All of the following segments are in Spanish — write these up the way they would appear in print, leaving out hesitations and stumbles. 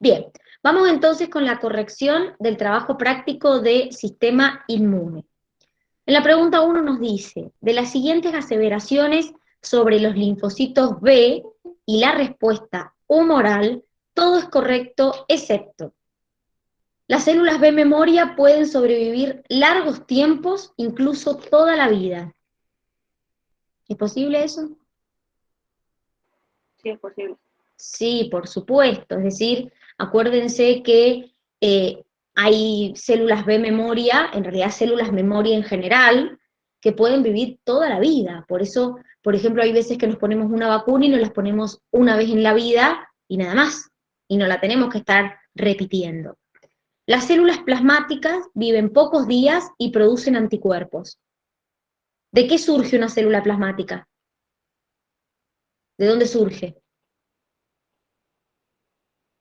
Bien, vamos entonces con la corrección del trabajo práctico de sistema inmune. En la pregunta 1 nos dice, de las siguientes aseveraciones sobre los linfocitos B y la respuesta humoral, todo es correcto excepto. Las células B memoria pueden sobrevivir largos tiempos, incluso toda la vida. ¿Es posible eso? Sí, es posible. Sí, por supuesto. Es decir, acuérdense que hay células B memoria, en realidad células memoria en general, que pueden vivir toda la vida. Por eso, por ejemplo, hay veces que nos ponemos una vacuna y nos las ponemos una vez en la vida y nada más, y no la tenemos que estar repitiendo. Las células plasmáticas viven pocos días y producen anticuerpos. ¿De qué surge una célula plasmática? ¿De dónde surge?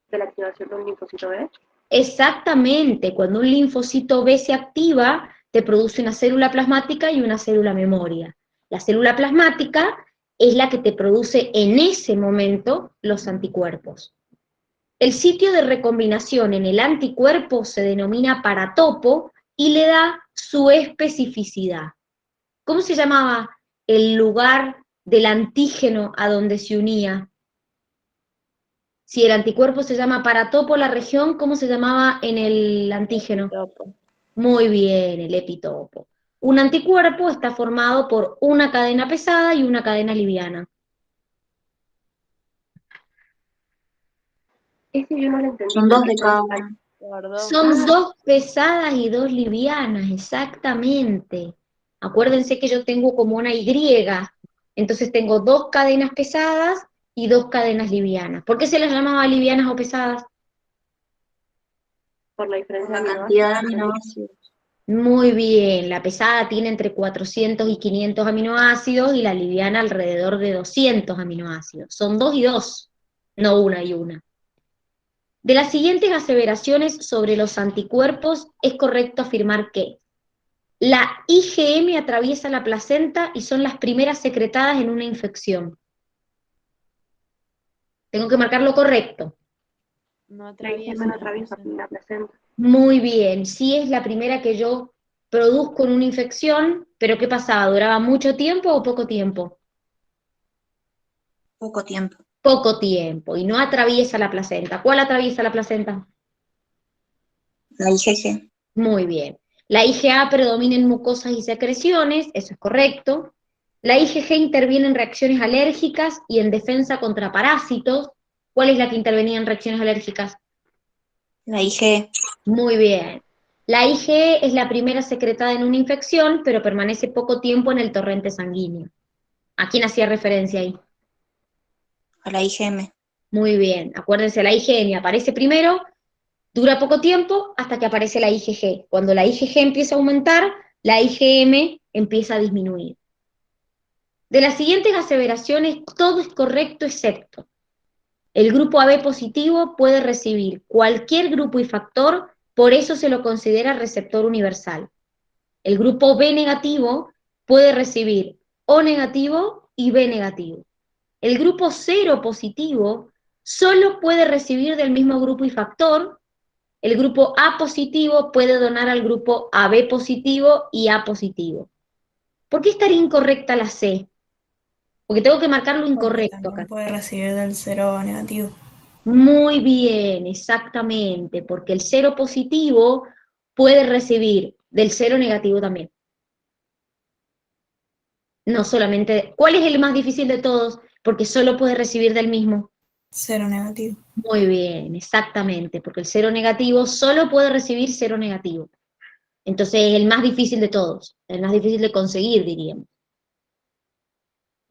De la activación de un linfocito B. Exactamente, cuando un linfocito B se activa, te produce una célula plasmática y una célula memoria. La célula plasmática es la que te produce en ese momento los anticuerpos. El sitio de recombinación en el anticuerpo se denomina paratopo y le da su especificidad. ¿Cómo se llamaba el lugar del antígeno a donde se unía? Si el anticuerpo se llama paratopo, la región, ¿cómo se llamaba en el antígeno? Epitopo. Muy bien, el epitopo. Un anticuerpo está formado por una cadena pesada y una cadena liviana. Ese yo no lo entendí. Son dos de porque cada hay- una. Son dos pesadas y dos livianas, exactamente. Acuérdense que yo tengo como una Y, entonces tengo dos cadenas pesadas y dos cadenas livianas. ¿Por qué se las llamaba livianas o pesadas? por la Por diferencia la de cantidad de aminoácidos. aminoácidos. Muy bien, la pesada tiene entre 400 y 500 aminoácidos y la liviana alrededor de 200 aminoácidos. Son dos y dos, no una y una. De las siguientes aseveraciones sobre los anticuerpos, es correcto afirmar que la IgM atraviesa la placenta y son las primeras secretadas en una infección. Tengo que marcar lo correcto. No La IgM atraviesa no la atraviesa placenta. la placenta. Muy bien, sí es la primera que yo produzco en una infección, pero ¿qué pasaba? ¿Duraba mucho tiempo o poco tiempo? Poco tiempo. Poco tiempo, y no atraviesa la placenta. ¿Cuál atraviesa la placenta? La IgG. Muy bien. La IgA predomina en mucosas y secreciones, eso es correcto. La IgG interviene en reacciones alérgicas y en defensa contra parásitos. ¿Cuál es la que intervenía en reacciones alérgicas? La IgE. Muy bien. La IgE es la primera secretada en una infección, pero permanece poco tiempo en el torrente sanguíneo. ¿A quién hacía referencia ahí? A la IgM. Muy bien. Acuérdense, la IgM aparece primero, dura poco tiempo hasta que aparece la IgG. Cuando la IgG empieza a aumentar, la IgM empieza a disminuir. De las siguientes aseveraciones, todo es correcto excepto el grupo AB positivo puede recibir cualquier grupo y factor, por eso se lo considera receptor universal. El grupo B negativo puede recibir O negativo y B negativo. El grupo 0 positivo solo puede recibir del mismo grupo y factor. El grupo A positivo puede donar al grupo AB positivo y A positivo. ¿Por qué estaría incorrecta la C? Porque tengo que marcar lo Porque incorrecto acá. también puede recibir del cero negativo. Muy bien, exactamente, porque el 0 positivo puede recibir del 0 negativo también. No solamente, ¿cuál es el más difícil de todos? Porque solo puede recibir del mismo. Cero negativo. Muy bien, exactamente, porque el 0 negativo solo puede recibir 0 negativo. Entonces es el más difícil de todos, el más difícil de conseguir, diríamos.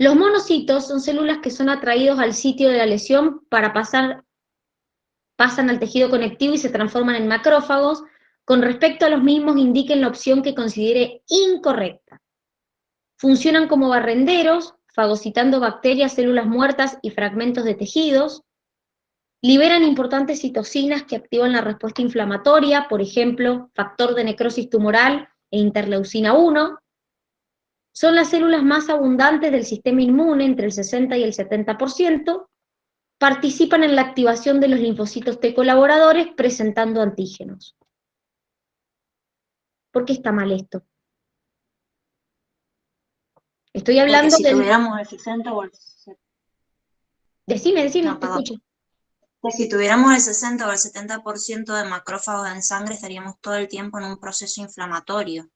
Los monocitos son células que son atraídos al sitio de la lesión para pasan al tejido conectivo y se transforman en macrófagos. Con respecto a los mismos, indiquen la opción que considere incorrecta. Funcionan como barrenderos, fagocitando bacterias, células muertas y fragmentos de tejidos. Liberan importantes citocinas que activan la respuesta inflamatoria, por ejemplo, factor de necrosis tumoral e interleucina 1. Son las células más abundantes del sistema inmune, entre el 60 y el 70%. participan en la activación de los linfocitos T colaboradores presentando antígenos. ¿Por qué está mal esto? Estoy Porque hablando si del... tuviéramos el 60 o el... Decime, No, te perdón. escucho. Que si tuviéramos el 60 o el 70% de macrófagos en sangre, estaríamos todo el tiempo en un proceso inflamatorio.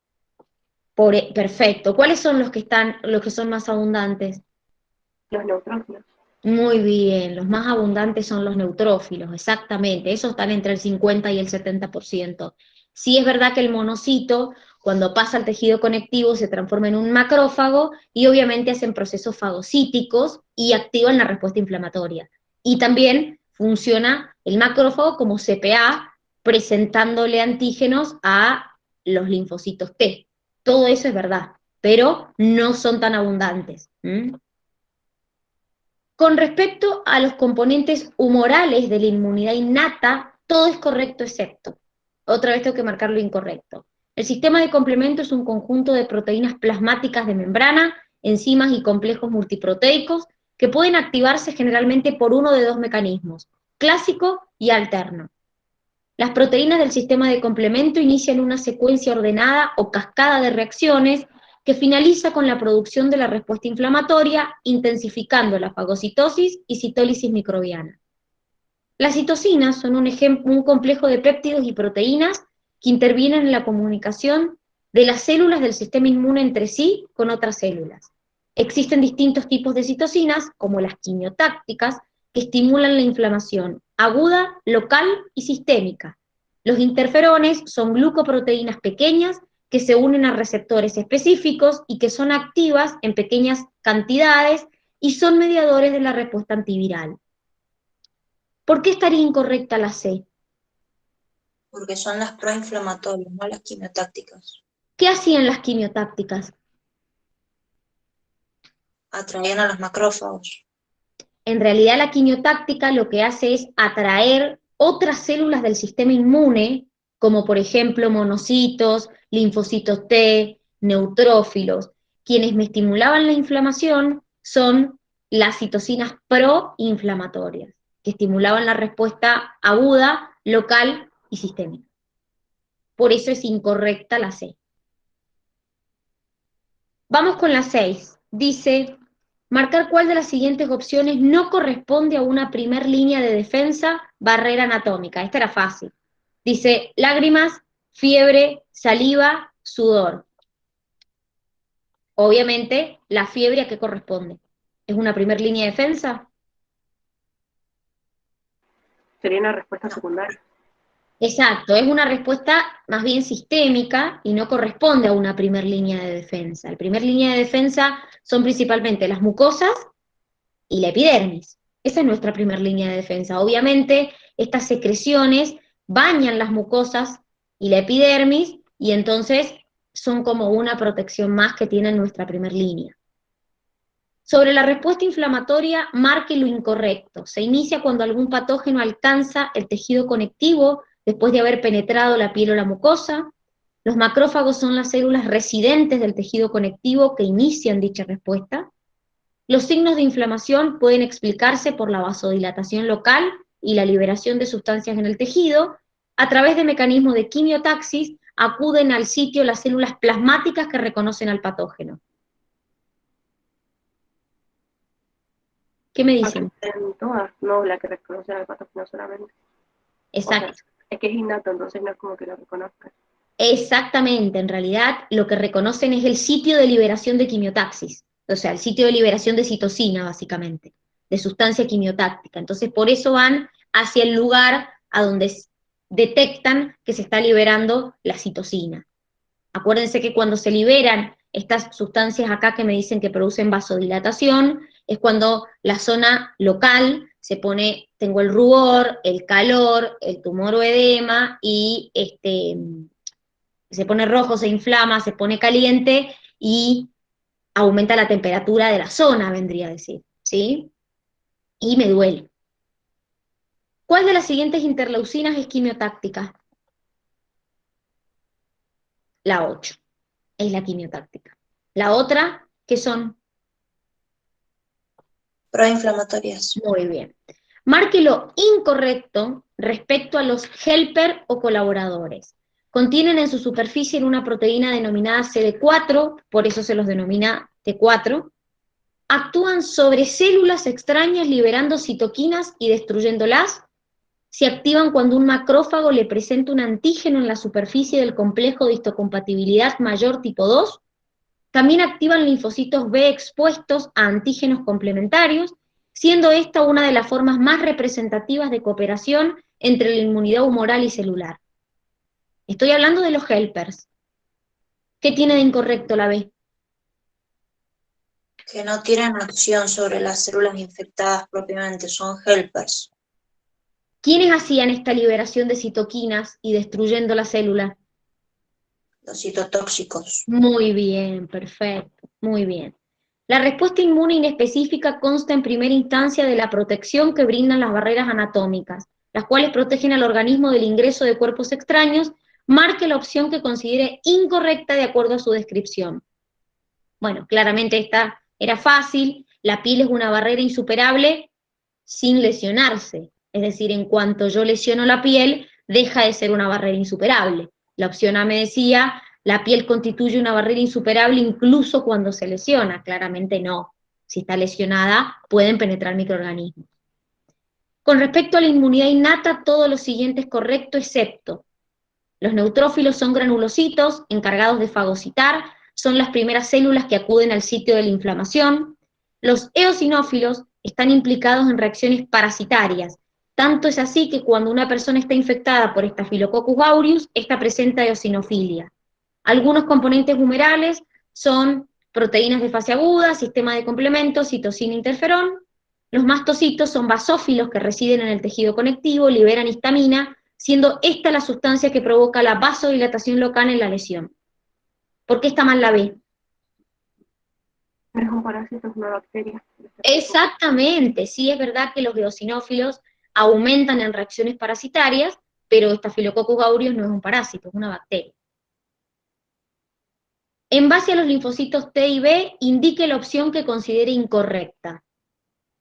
Perfecto. ¿Cuáles son los que son más abundantes? Los neutrófilos. Muy bien, los más abundantes son los neutrófilos, exactamente, esos están entre el 50 y el 70%. Sí es verdad que el monocito, cuando pasa al tejido conectivo, se transforma en un macrófago y obviamente hacen procesos fagocíticos y activan la respuesta inflamatoria. Y también funciona el macrófago como CPA, presentándole antígenos a los linfocitos T. Todo eso es verdad, pero no son tan abundantes. Con respecto a los componentes humorales de la inmunidad innata, todo es correcto excepto. Otra vez tengo que marcar lo incorrecto. El sistema de complemento es un conjunto de proteínas plasmáticas de membrana, enzimas y complejos multiproteicos que pueden activarse generalmente por uno de dos mecanismos, clásico y alterno. Las proteínas del sistema de complemento inician una secuencia ordenada o cascada de reacciones que finaliza con la producción de la respuesta inflamatoria, intensificando la fagocitosis y citólisis microbiana. Las citocinas son un complejo de péptidos y proteínas que intervienen en la comunicación de las células del sistema inmune entre sí con otras células. Existen distintos tipos de citocinas, como las quimiotácticas, que estimulan la inflamación aguda, local y sistémica. Los interferones son glucoproteínas pequeñas que se unen a receptores específicos y que son activas en pequeñas cantidades y son mediadores de la respuesta antiviral. ¿Por qué estaría incorrecta la C? Porque son las proinflamatorias, no las quimiotácticas. ¿Qué hacían las quimiotácticas? Atraían a los macrófagos. En realidad la quimiotáctica lo que hace es atraer otras células del sistema inmune, como por ejemplo monocitos, linfocitos T, neutrófilos. Quienes me estimulaban la inflamación son las citocinas proinflamatorias, que estimulaban la respuesta aguda, local y sistémica. Por eso es incorrecta la C. Vamos con la 6. Dice, marcar cuál de las siguientes opciones no corresponde a una primer línea de defensa, barrera anatómica. Esta era fácil. Dice, lágrimas, fiebre, saliva, sudor. Obviamente, la fiebre ¿a qué corresponde? ¿Es una primer línea de defensa? Sería una respuesta No. secundaria. Exacto, es una respuesta más bien sistémica y no corresponde a una primer línea de defensa. La primer línea de defensa son principalmente las mucosas y la epidermis. Esa es nuestra primera línea de defensa. Obviamente, estas secreciones bañan las mucosas y la epidermis, y entonces son como una protección más que tiene nuestra primera línea. Sobre la respuesta inflamatoria, marque lo incorrecto. Se inicia cuando algún patógeno alcanza el tejido conectivo después de haber penetrado la piel o la mucosa. Los macrófagos son las células residentes del tejido conectivo que inician dicha respuesta. Los signos de inflamación pueden explicarse por la vasodilatación local y la liberación de sustancias en el tejido. A través de mecanismos de quimiotaxis acuden al sitio las células plasmáticas que reconocen al patógeno. ¿Qué me dicen? En todas, no la que reconocen al patógeno solamente. Exacto. O sea, es que es innato, entonces no es como que lo reconozcan. Exactamente, en realidad lo que reconocen es el sitio de liberación de quimiotaxis, o sea, el sitio de liberación de citocina, básicamente, de sustancia quimiotáctica. Entonces, por eso van hacia el lugar a donde detectan que se está liberando la citocina. Acuérdense que cuando se liberan estas sustancias acá que me dicen que producen vasodilatación, es cuando la zona local se pone, tengo el rubor, el calor, el tumor o edema y se pone rojo, se inflama, se pone caliente y aumenta la temperatura de la zona, vendría a decir, ¿sí? Y me duele. ¿Cuál de las siguientes interleucinas es quimiotáctica? La 8 es la quimiotáctica. La otra, ¿qué son? Proinflamatorias. Muy bien. Marque lo incorrecto respecto a los helper o colaboradores. Contienen en su superficie una proteína denominada CD4, por eso se los denomina T4. Actúan sobre células extrañas liberando citoquinas y destruyéndolas. Se activan cuando un macrófago le presenta un antígeno en la superficie del complejo de histocompatibilidad mayor tipo 2. También activan linfocitos B expuestos a antígenos complementarios, siendo esta una de las formas más representativas de cooperación entre la inmunidad humoral y celular. Estoy hablando de los helpers. ¿Qué tiene de incorrecto la B? Que no tienen acción sobre las células infectadas propiamente, son helpers. ¿Quiénes hacían esta liberación de citoquinas y destruyendo la célula? Los citotóxicos. Muy bien, perfecto, muy bien. La respuesta inmune inespecífica consta en primera instancia de la protección que brindan las barreras anatómicas, las cuales protegen al organismo del ingreso de cuerpos extraños. Marque la opción que considere incorrecta de acuerdo a su descripción. Bueno, claramente esta era fácil, la piel es una barrera insuperable sin lesionarse, es decir, en cuanto yo lesiono la piel, deja de ser una barrera insuperable. La opción A me decía, la piel constituye una barrera insuperable incluso cuando se lesiona. Claramente no. Si está lesionada, pueden penetrar microorganismos. Con respecto a la inmunidad innata, todo lo siguiente es correcto, excepto los neutrófilos son granulocitos encargados de fagocitar, son las primeras células que acuden al sitio de la inflamación. Los eosinófilos están implicados en reacciones parasitarias. Tanto es así que cuando una persona está infectada por Staphylococcus aureus, esta presenta eosinofilia. Algunos componentes humerales son proteínas de fase aguda, sistema de complementos, citosina, interferón. Los mastocitos son basófilos que residen en el tejido conectivo, liberan histamina, siendo esta la sustancia que provoca la vasodilatación local en la lesión. ¿Por qué está mal la B? No es un parásito, es una bacteria. Exactamente, sí es verdad que los eosinófilos aumentan en reacciones parasitarias, pero Staphylococcus aureus no es un parásito, es una bacteria. En base a los linfocitos T y B, indique la opción que considere incorrecta.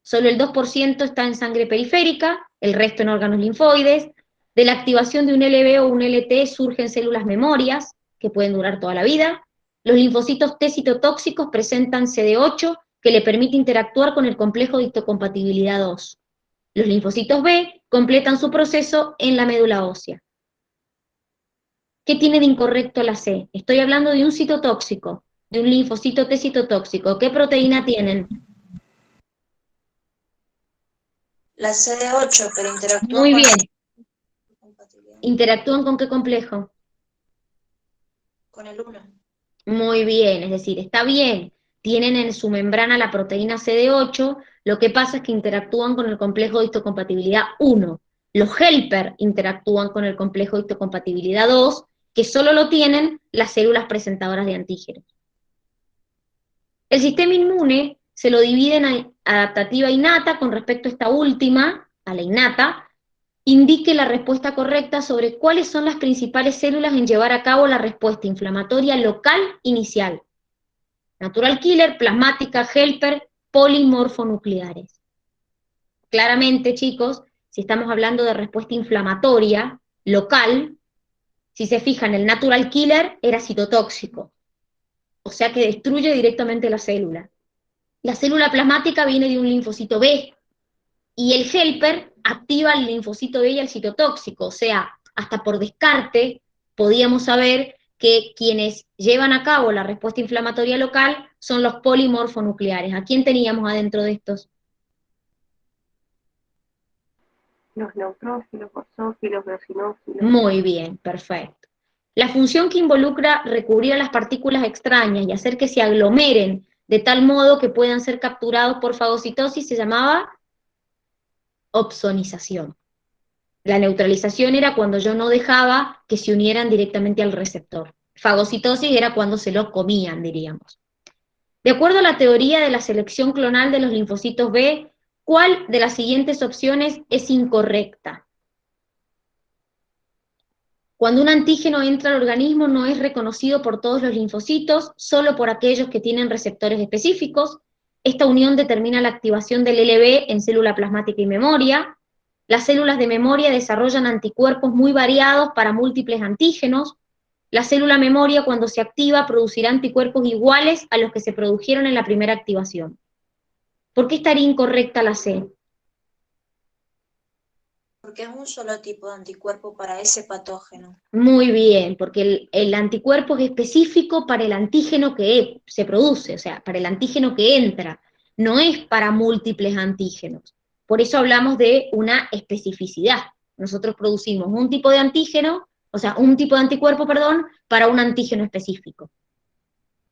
Solo el 2% está en sangre periférica, el resto en órganos linfoides. De la activación de un LB o un LT surgen células memorias, que pueden durar toda la vida. Los linfocitos T citotóxicos presentan CD8, que le permite interactuar con el complejo de histocompatibilidad 2. Los linfocitos B completan su proceso en la médula ósea. ¿Qué tiene de incorrecto la C? Estoy hablando de un citotóxico, de un linfocito T citotóxico. ¿Qué proteína tienen? La CD8, pero interactúa Muy con bien. la compatibilidad. ¿Interactúan con qué complejo? Con el 1. Muy bien, es decir, está bien, tienen en su membrana la proteína CD8, lo que pasa es que interactúan con el complejo de histocompatibilidad 1. Los helper interactúan con el complejo de histocompatibilidad 2, que solo lo tienen las células presentadoras de antígenos. El sistema inmune se lo divide en adaptativa e innata. Con respecto a esta última, a la innata, indique la respuesta correcta sobre cuáles son las principales células en llevar a cabo la respuesta inflamatoria local inicial. Natural killer, plasmática, helper, polimorfonucleares. Claramente, chicos, si estamos hablando de respuesta inflamatoria local, si se fijan, el natural killer era citotóxico, o sea que destruye directamente la célula. La célula plasmática viene de un linfocito B, y el helper activa el linfocito B y el citotóxico, o sea, hasta por descarte podíamos saber que quienes llevan a cabo la respuesta inflamatoria local son los polimorfonucleares. ¿A quién teníamos adentro de estos? Los neutrófilos, basófilos, eosinófilos. Muy bien, perfecto. La función que involucra recubrir a las partículas extrañas y hacer que se aglomeren de tal modo que puedan ser capturados por fagocitosis se llamaba opsonización. La neutralización era cuando yo no dejaba que se unieran directamente al receptor. Fagocitosis era cuando se lo comían, diríamos. De acuerdo a la teoría de la selección clonal de los linfocitos B, ¿cuál de las siguientes opciones es incorrecta? Cuando un antígeno entra al organismo no es reconocido por todos los linfocitos, solo por aquellos que tienen receptores específicos. Esta unión determina la activación del LB en célula plasmática y memoria. Las células de memoria desarrollan anticuerpos muy variados para múltiples antígenos. La célula memoria, cuando se activa, producirá anticuerpos iguales a los que se produjeron en la primera activación. ¿Por qué estaría incorrecta la C? Porque es un solo tipo de anticuerpo para ese patógeno. Muy bien, porque el anticuerpo es específico para el antígeno que se produce, o sea, para el antígeno que entra, no es para múltiples antígenos. Por eso hablamos de una especificidad. Nosotros producimos un tipo de antígeno, o sea, un tipo de anticuerpo, perdón, para un antígeno específico.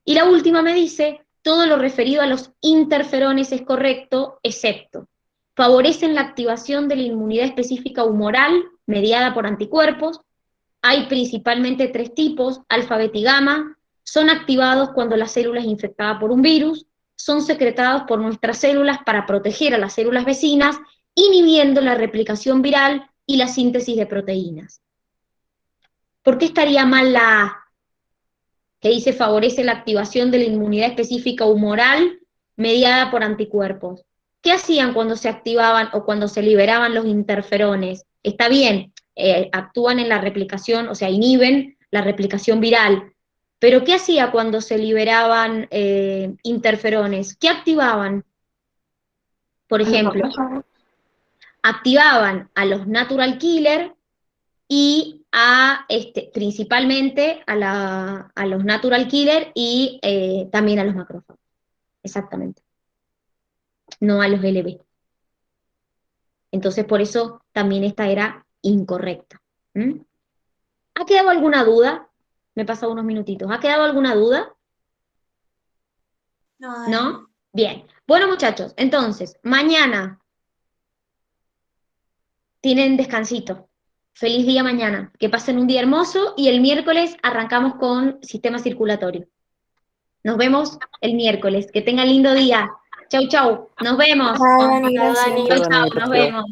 Y la última me dice, todo lo referido a los interferones es correcto, excepto favorecen la activación de la inmunidad específica humoral mediada por anticuerpos. Hay principalmente 3 tipos, alfa, beta y gamma. Son activados cuando la célula es infectada por un virus. Son secretados por nuestras células para proteger a las células vecinas, inhibiendo la replicación viral y la síntesis de proteínas. ¿Por qué estaría mal la A? Que dice favorece la activación de la inmunidad específica humoral mediada por anticuerpos. ¿Qué hacían cuando se activaban o cuando se liberaban los interferones? Está bien, actúan en la replicación, o sea, inhiben la replicación viral, pero ¿qué hacía cuando se liberaban interferones? ¿Qué activaban? Por ejemplo, activaban a los natural killer y principalmente a los natural killer y también a los macrófagos. Exactamente. No a los LB. Entonces, por eso también esta era incorrecta. ¿Mm? ¿Ha quedado alguna duda? Me he pasado unos minutitos. ¿Ha quedado alguna duda? No, ¿No? Bien. Bueno, muchachos, entonces, mañana tienen descansito. Feliz día mañana. Que pasen un día hermoso y el miércoles arrancamos con sistema circulatorio. Nos vemos el miércoles. Que tengan lindo día. Chau, chau. Nos vemos. Chao, Dani, Chao, gracias. Dani. Chau, Chao, Dani, chau. hasta Nos luego. vemos.